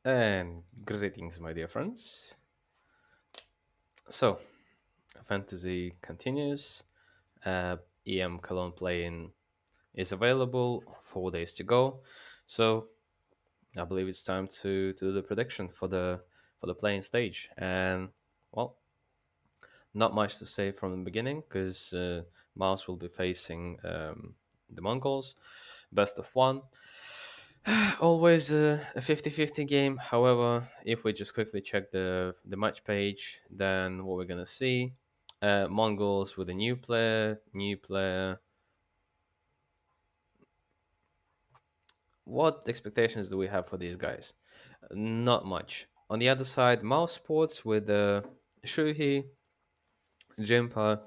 And greetings, my dear friends. So, fantasy continues. EM Cologne playing is available. 4 days to go. So, I believe it's time to do the prediction for the playing stage. And well, not much to say from the beginning because Mouse will be facing the Mongols. Best of one. Always a 50-50 game. However, if we just quickly check the match page, then what we're gonna see, Mongols with a new player. What expectations do we have for these guys? Not much. On the other side, Mouse Sports with Shuhi, Jimpa,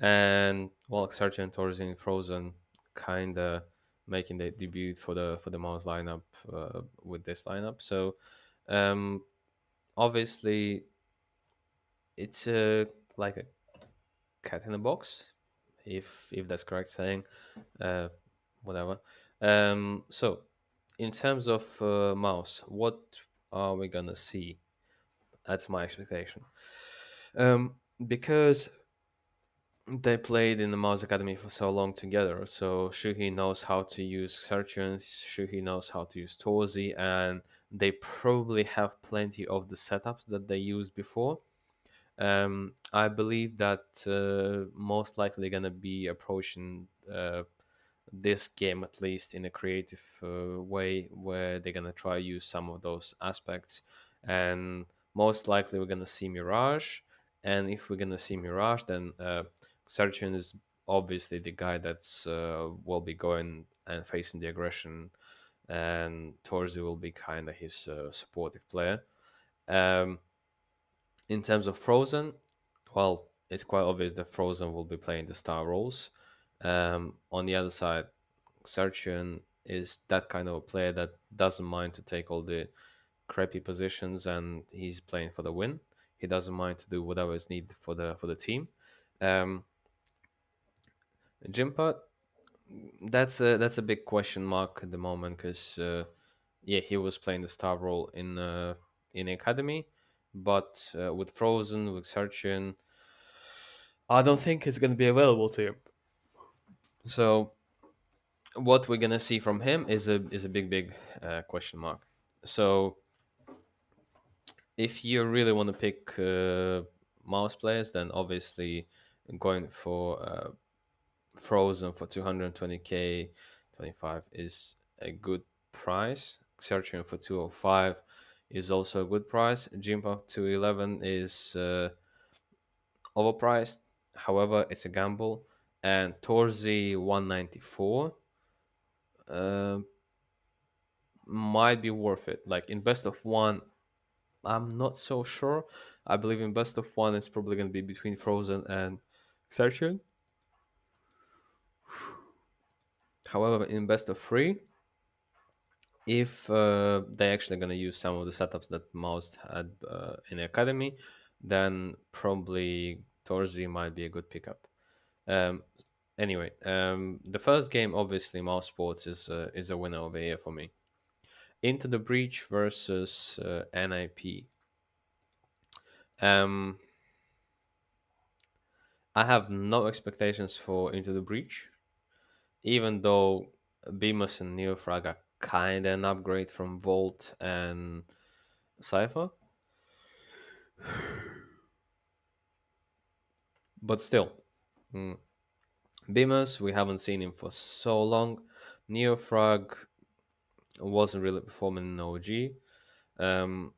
and well, Sergeant Torzin Frozen, kinda making their debut for the Mouse lineup with this lineup. So um, obviously it's like a cat in a box, if that's correct saying, uh, whatever. So in terms of Mouse, what are we gonna see? That's my expectation. Because they played in the Mouse Academy for so long together, so Shuhi knows how to use Searchons, Shuhi knows how to use Torzi, and they probably have plenty of the setups that they used before. I believe that most likely gonna be approaching this game at least in a creative way, where they're gonna try use some of those aspects, and most likely we're gonna see Mirage. And if we're gonna see Mirage, then Sergeant is obviously the guy that's will be going and facing the aggression, and Torzi will be kind of his supportive player. Um, in terms of Frozen, well, it's quite obvious that Frozen will be playing the star roles. On the other side, Sergian is that kind of a player that doesn't mind to take all the crappy positions, and he's playing for the win. He doesn't mind to do whatever is needed for the team. Um, Jimpa, that's a big question mark at the moment because yeah, he was playing the star role in academy, but with Frozen, with Sergian, I don't think it's going to be available to him. So what we're going to see from him is a big question mark. So if you really want to pick mouse players, then obviously going for Frozen for 220k 25 is a good price. Searching for 205 is also a good price. Jimp of 211 is overpriced. However, it's a gamble. And Torzi 194 uh, might be worth it. Like in best of one, I'm not so sure. I believe in best of one, it's probably going to be between Frozen and Searching. However, in best of three, if they're actually going to use some of the setups that Mouse had in the academy, then probably Torzi might be a good pickup. Um, anyway, the first game, obviously, Mouse Sports is a winner over here for me. Into the Breach versus NIP. Um, I have no expectations for Into the Breach, even though Bemus and Neofrag are kind of an upgrade from Volt and Cypher. But still, mm, Bemus, we haven't seen him for so long. Neofrag wasn't really performing in OG. Um,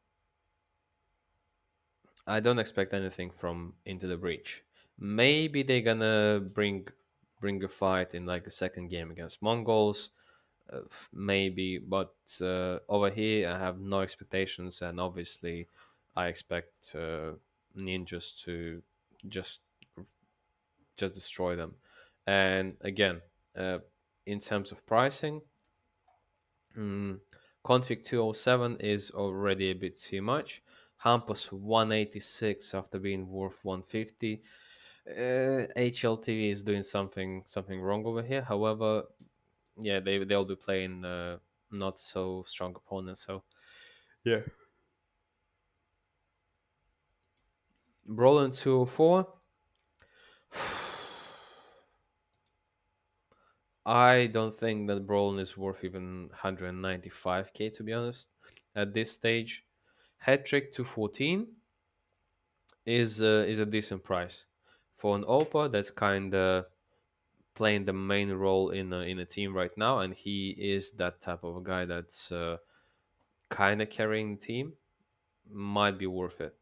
I don't expect anything from Into the Breach. Maybe they're gonna bring a fight in like a second game against Mongols, maybe. But over here, I have no expectations, and obviously, I expect ninjas to just just destroy them. And again, uh, in terms of pricing, mm, config 207 is already a bit too much. Hampus 186 after being worth 150. HLTV is doing something wrong over here. However, yeah, they'll be playing not so strong opponents. So yeah. Brolin 204. I don't think that Brolin is worth even 195k, to be honest, at this stage. Hat trick 214 is a decent price for an Opa that's kind of playing the main role in a team right now, and he is that type of a guy that's kind of carrying the team. Might be worth it.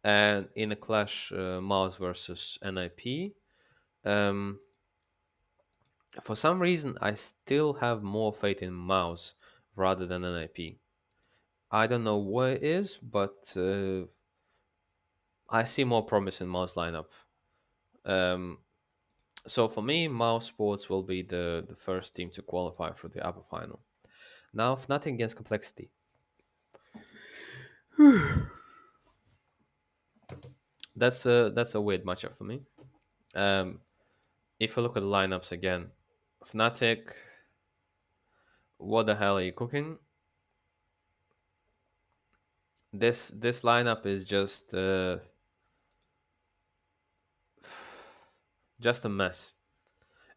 And in a clash, Mouse versus NIP, um, for some reason I still have more faith in Mouse rather than NIP. I don't know what it is, but I see more promise in Mouse lineup. Um, so for me, Mouse Sports will be the first team to qualify for the upper final. Now, Fnatic against Complexity. That's a weird matchup for me. Um, if you look at the lineups again, Fnatic, what the hell are you cooking? This lineup is just a mess.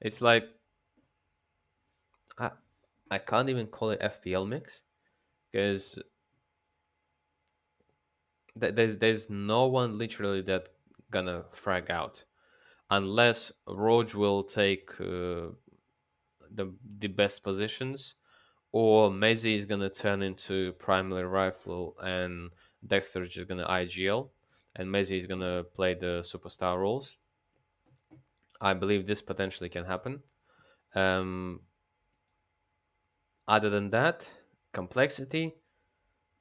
It's like I I can't even call it FPL mix because there's no one literally that gonna frag out unless Roach will take the best positions, or Mezzi is gonna turn into primary rifle and Dexter is just gonna IGL, and Mezzi is gonna play the superstar roles. I believe this potentially can happen. Um, Other than that, complexity,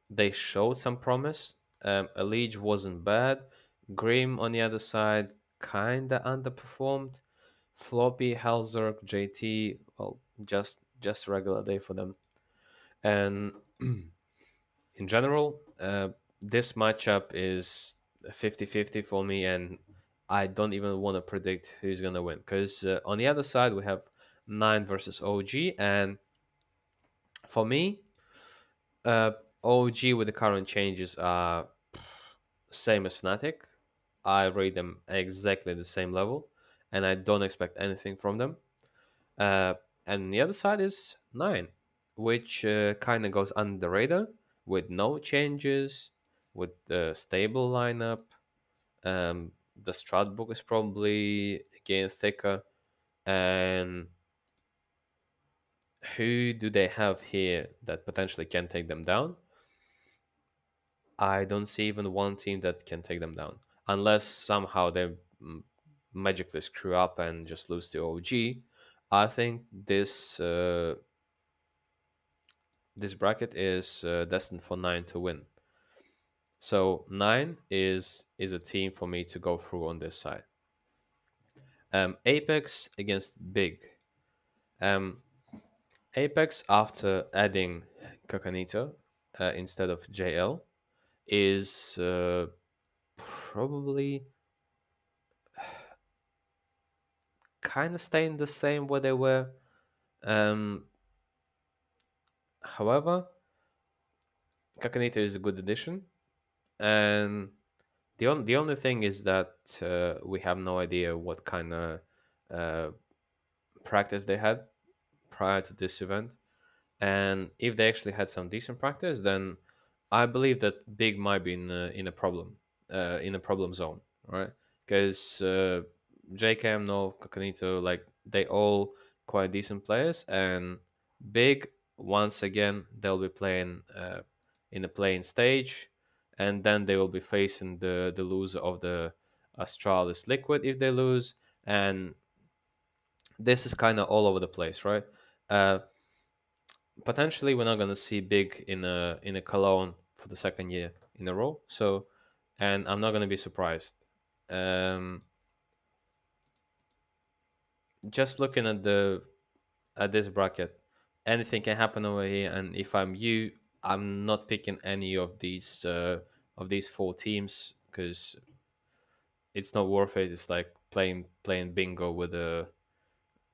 they showed some promise. Elige wasn't bad. Grim on the other side kinda underperformed. Floppy, Halzerk, JT, well, just regular day for them. And in general, this matchup is 50-50 for me, and I don't even want to predict who's gonna win. Because on the other side, we have Nine versus OG, and for me, uh, OG with the current changes are same as Fnatic. I rate them exactly the same level, and I don't expect anything from them. Uh, and the other side is Nine, which kind of goes under the radar with no changes, with the stable lineup. The strat book is probably again thicker. And who do they have here that potentially can take them down? I don't see even one team that can take them down, unless somehow they mm, magically screw up and just lose to OG. I think this bracket is destined for Nine to win. So Nine is a team for me to go through on this side. Apex against Big. Um, Apex, after adding Kakanito instead of JL, is probably kind of staying the same where they were. Um, However, Kakanito is a good addition, and the only thing is that we have no idea what kind of uh, practice they had prior to this event. And if they actually had some decent practice, then I believe that Big might be in a problem zone, right? Because JKM, no Kakanito, like they all quite decent players, and Big once again they'll be playing in the playing stage, and then they will be facing the loser of the Astralis Liquid if they lose, and this is kind of all over the place, right? Uh, Potentially we're not gonna see Big in a Cologne for the second year in a row. So, and I'm not gonna be surprised. Um, just looking at this bracket, anything can happen over here. And if I'm you, I'm not picking any of these four teams because it's not worth it. It's like playing bingo with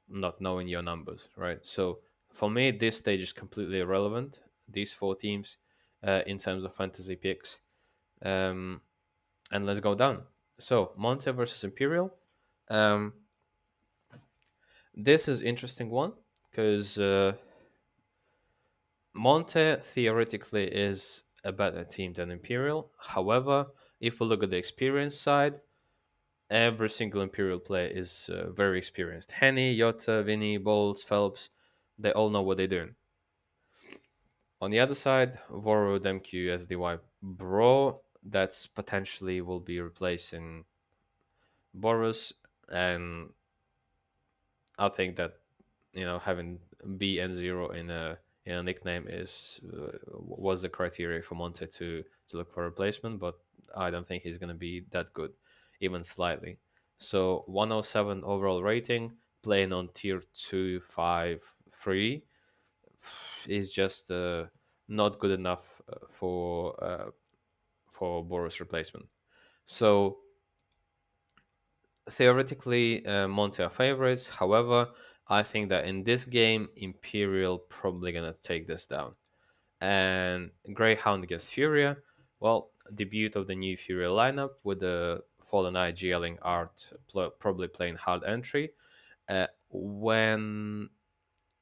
not knowing your numbers, right? So for me, this stage is completely irrelevant. These four teams, in terms of fantasy picks, um, and let's go down. So Monte versus Imperial. Um, this is interesting one because Monte theoretically is a better team than Imperial. However, if we look at the experience side, every single Imperial player is very experienced. Henny, Yota, Vinny, Bowles, Phelps, they all know what they're doing. On the other side, Voro, Demq, SDY, Bro, that's potentially will be replacing Boros, and I think that having B and zero in a nickname is was the criteria for Monte to look for a replacement, but I don't think he's going to be that good, even slightly. So 107 overall rating, playing on tier 2, 5, 3 is just not good enough for Boris replacement. So theoretically, Monte are favorites. However, I think that in this game, Imperial probably gonna take this down. And Greyhound against Furia. Well, debut of the new Furia lineup with the Fallen Eye GLing Art probably playing hard entry. When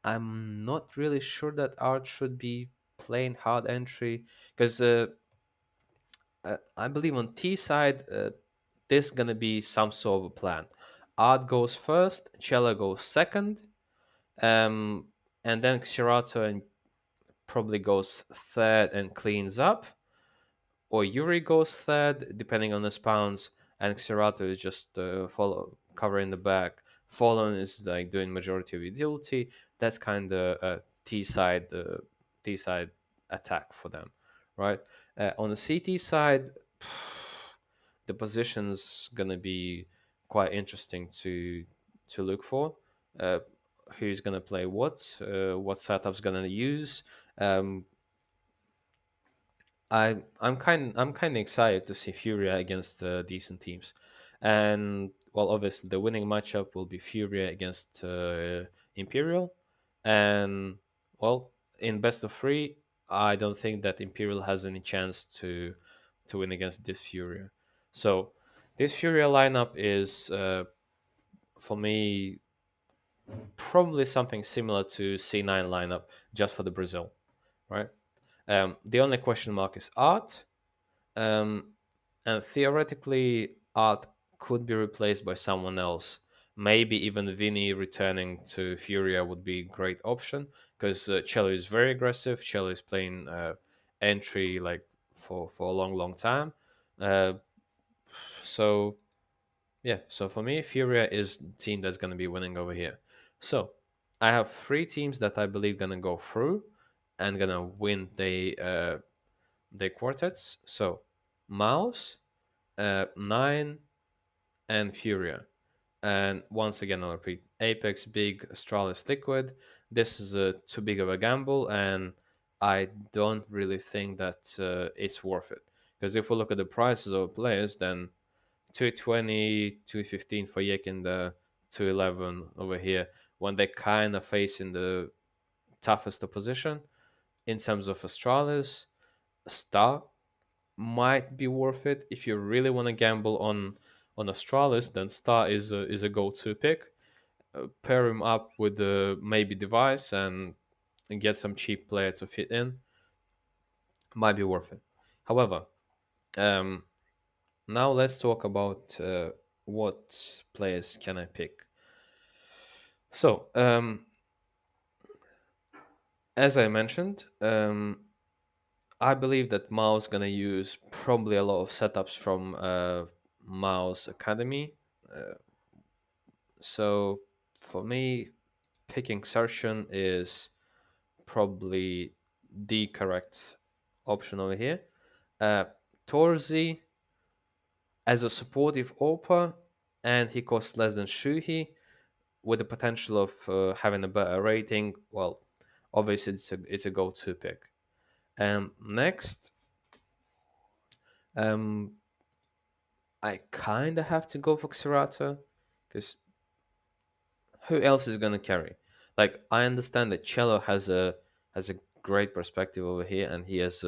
I'm not really sure that Art should be playing hard entry because I believe on T side, this gonna be some sort of a plan. Art goes first, Cello goes second, um, and then Xerato and probably goes third and cleans up, or Yuri goes third, depending on the spawns, and Xerato is just follow covering the back. Fallen is like doing majority of utility. That's kind of T side attack for them, right? On the CT side, the position's gonna be quite interesting to look for. Uh, who's gonna play what setup's gonna use. Um, I'm kind of excited to see Furia against decent teams, and well, obviously the winning matchup will be Furia against Imperial, and well, in best of three, I don't think that Imperial has any chance to win against this Furia. So this Furia lineup is for me probably something similar to C9 lineup just for the Brazil, right? The only question mark is Art. Um, and theoretically, Art could be replaced by someone else. Maybe even Vinny returning to Furia would be a great option because Cello is very aggressive. Cello is playing entry like for a long, long time. Uh, so yeah, so for me, Furia is the team that's going to be winning over here. So I have three teams that I believe going to go through and going to win the quartets. So Mouse, Nine, and Furia. And once again, I'll repeat: Apex, Big, Astralis, Liquid. This is too big of a gamble, and I don't really think that it's worth it. Because if we look at the prices of players, then 220, 215 for Yek and the 211 over here, when they kind of facing the toughest opposition in terms of Astralis, Star might be worth it if you really want to gamble on Astralis. Then Star is a go-to pick. Pair him up with the maybe device and get some cheap player to fit in. Might be worth it. However, um, now let's talk about what players can I pick. So, as I mentioned, I believe that Mao's gonna use probably a lot of setups from Mao's Academy. Uh, so for me, picking Sershan is probably the correct option over here. Uh, Torzi as a supportive Opa, and he costs less than Shuhi with the potential of having a better rating. Well, obviously it's a go-to pick. Next, um, I kind of have to go for Xerato because who else is gonna carry? Like I understand that Cello has a great perspective over here, and he has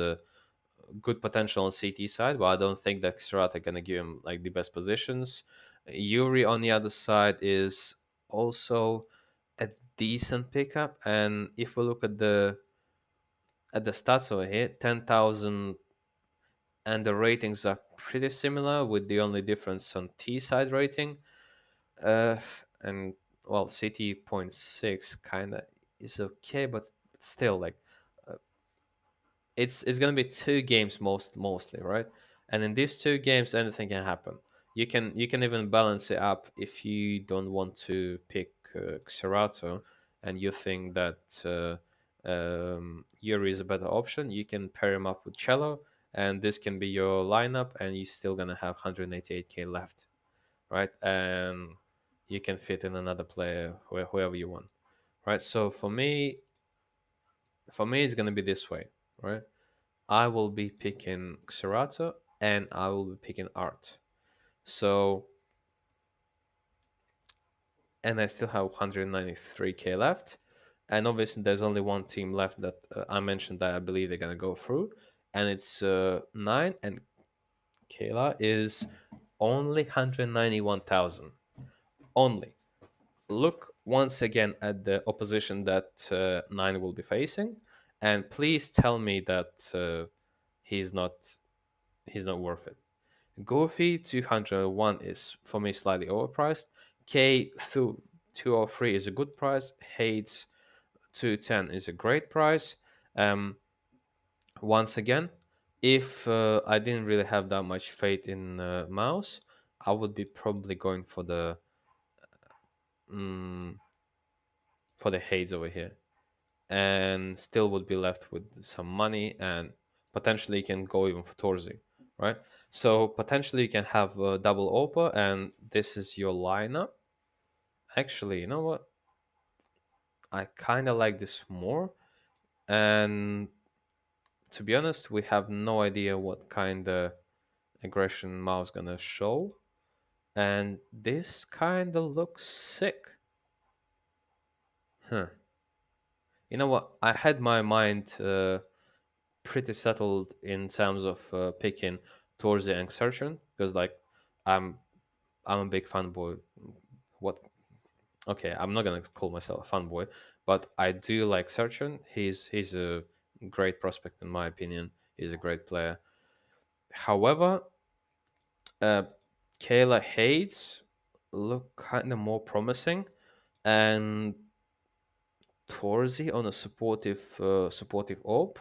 good potential on CT side, but I don't think that Xerath gonna give him like the best positions. Yuri on the other side is also a decent pickup, and if we look at the stats over here, 10,000, and the ratings are pretty similar, with the only difference on T side rating. And well, CT point 6 kind of is okay, but still, like, uh, it's gonna be two games mostly, right? And in these two games, anything can happen. You can even balance it up if you don't want to pick Xerato, and you think that Yuri is a better option. You can pair him up with Cello, and this can be your lineup, and you're still gonna have 188k left, right? And you can fit in another player, whoever you want, right? So for me, it's gonna be this way, right? I will be picking Xerato and I will be picking Art. So, and I still have 193k left. And obviously, there's only one team left that I mentioned that I believe they're gonna go through, and it's 9, and Kayla is only 191,000. Only. Look once again at the opposition that 9 will be facing, and please tell me that he's not he's not worth it. Goofy 201 is for me slightly overpriced. K through 203 is a good price. Hades 210 is a great price. Um, Once again, if I didn't really have that much faith in Mouse, I would be probably going mm, for the Hades over here, and still would be left with some money, and potentially you can go even for Torzi, right? So potentially you can have a double Opa, and this is your lineup. Actually, you know what? I kind of like this more. And to be honest, we have no idea what kind of aggression Mao's gonna show. And this kind of looks sick. Huh. You know what? I had my mind pretty settled in terms of picking towards the insertion, because like I'm I'm a big fanboy. What? Okay, I'm not gonna call myself a fanboy, but I do like Serchin. He's a great prospect in my opinion. He's a great player. However, uh, Kayla Hades look kind of more promising, and Torzi on a supportive op.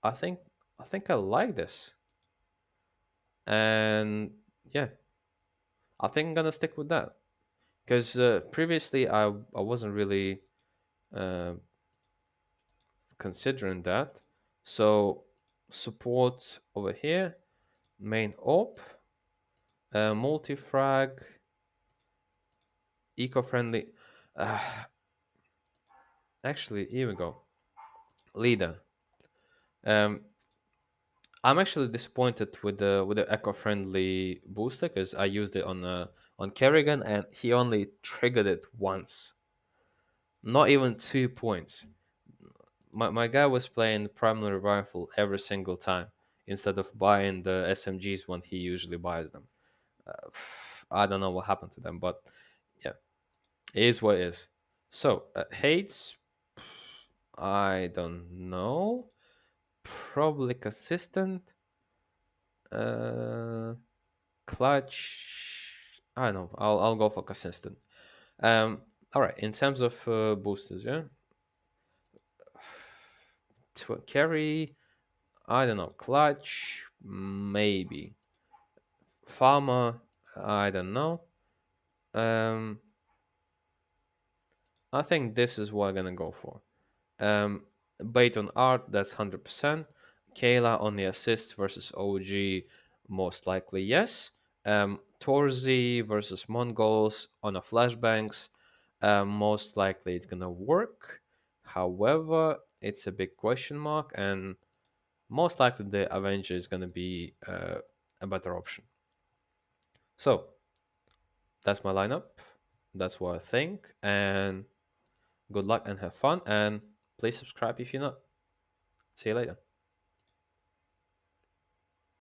I think I like this, and yeah, I think I'm gonna stick with that, because previously I wasn't really uh, considering that. So support over here, main op, multi-frag, eco-friendly. Uh, Actually, here we go. Leader. Um, I'm actually disappointed with the eco-friendly booster, because I used it on Kerrigan and he only triggered it once, not even 2 points. My guy was playing primary rifle every single time instead of buying the SMGs when he usually buys them. Uh, I don't know what happened to them, but yeah, it is what it is. So hates, I don't know. Probably consistent. Uh, Clutch. I don't know. I'll go for consistent. Um. All right. In terms of boosters, yeah. To carry, I don't know. Clutch, maybe. Farmer, I don't know. Um. I think this is what I'm gonna go for. Um, Bait on art, that's 100%. Kayla on the assist versus OG, most likely yes. Torzi versus Mongols on a flashbangs, most likely it's gonna work. However, it's a big question mark, and most likely the Avenger is gonna be a better option. So that's my lineup. That's what I think, and good luck and have fun. And please subscribe if you're not. See you later.